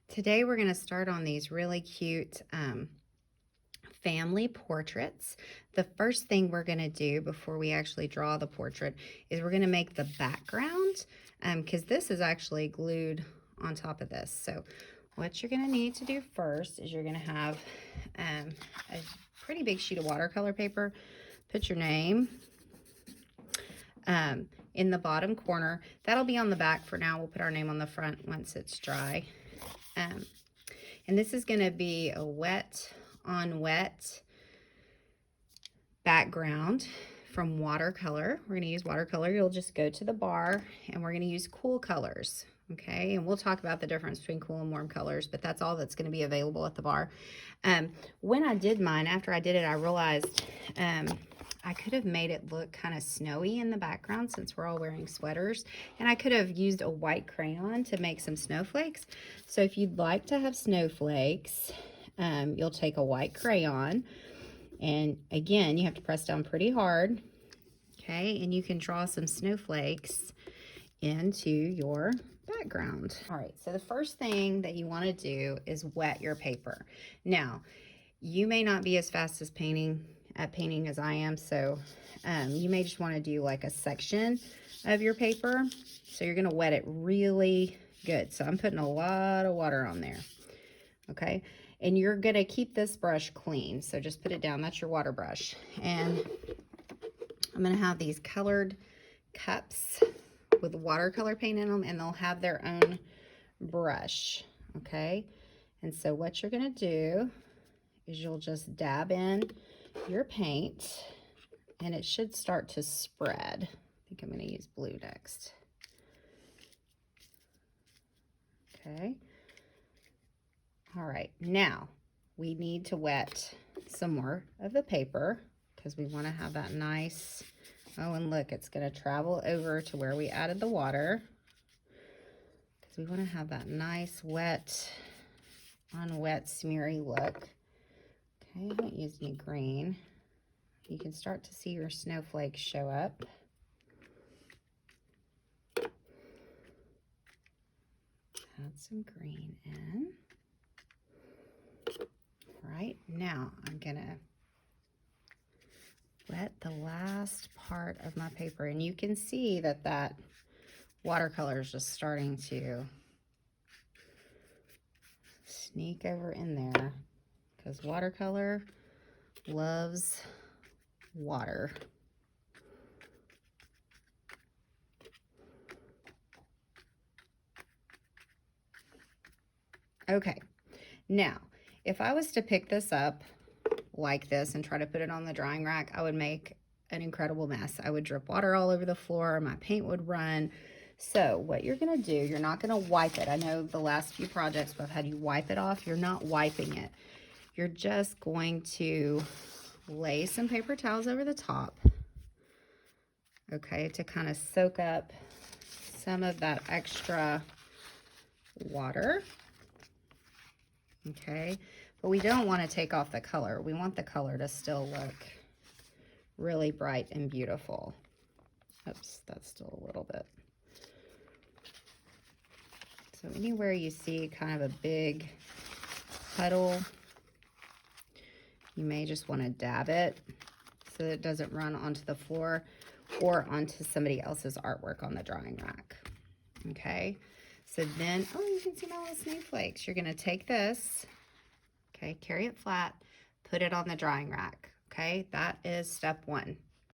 Today we're going to start on these really cute family portraits. The first thing we're going to do before we actually draw the portrait is we're going to make the background because this is actually glued on top of this. So what you're going to need to do first is you're going to have a pretty big sheet of watercolor paper. Put your name in the bottom corner. That'll be on the back for now. We'll put our name on the front once it's dry. And this is going to be a wet on wet background from Watercolor. We're going to use Watercolor. You'll just go to the bar and we're going to use cool colors. Okay, and we'll talk about the difference between cool and warm colors, but that's all that's going to be available at the bar. When I did mine, after I did it, I realized I could have made it look kind of snowy in the background since we're all wearing sweaters, and I could have used a white crayon to make some snowflakes. So if you'd like to have snowflakes, you'll take a white crayon, and again, you have to press down pretty hard, okay, and you can draw some snowflakes into your background. All right, so the first thing that you want to do is wet your paper. Now, you may not be as fast as painting as I am, so you may just want to do like a section of your paper. So you're going to wet it really good. So I'm putting a lot of water on there. Okay, and you're going to keep this brush clean, so just put it down. That's your water brush. And I'm going to have these colored cups with watercolor paint in them, and they'll have their own brush. Okay, and so what you're going to do is you'll just dab in your paint, and it should start to spread. I think I'm going to use blue next. Okay. All right, now we need to wet some more of the paper because we want to have that nice, oh, and look, it's going to travel over to where we added the water because we want to have that nice wet, on wet, smeary look. Okay, I haven't used any green. You can start to see your snowflakes show up. Add some green in. Right, now I'm gonna wet the last part of my paper, and you can see that that watercolor is just starting to sneak over in there because watercolor loves water. Okay, now if I was to pick this up like this and try to put it on the drying rack, I would make an incredible mess. I would drip water all over the floor, my paint would run. So what you're gonna do, you're not gonna wipe it. I know the last few projects I've had you wipe it off. You're not wiping it. You're just going to lay some paper towels over the top, okay, to kind of soak up some of that extra water, okay? But we don't want to take off the color. We want the color to still look really bright and beautiful. Oops, that's still a little bit. So anywhere you see kind of a big puddle, you may just want to dab it so that it doesn't run onto the floor or onto somebody else's artwork on the drying rack. Okay, so then, oh, you can see my little snowflakes. You're going to take this, okay, carry it flat, put it on the drying rack. Okay, that is step one.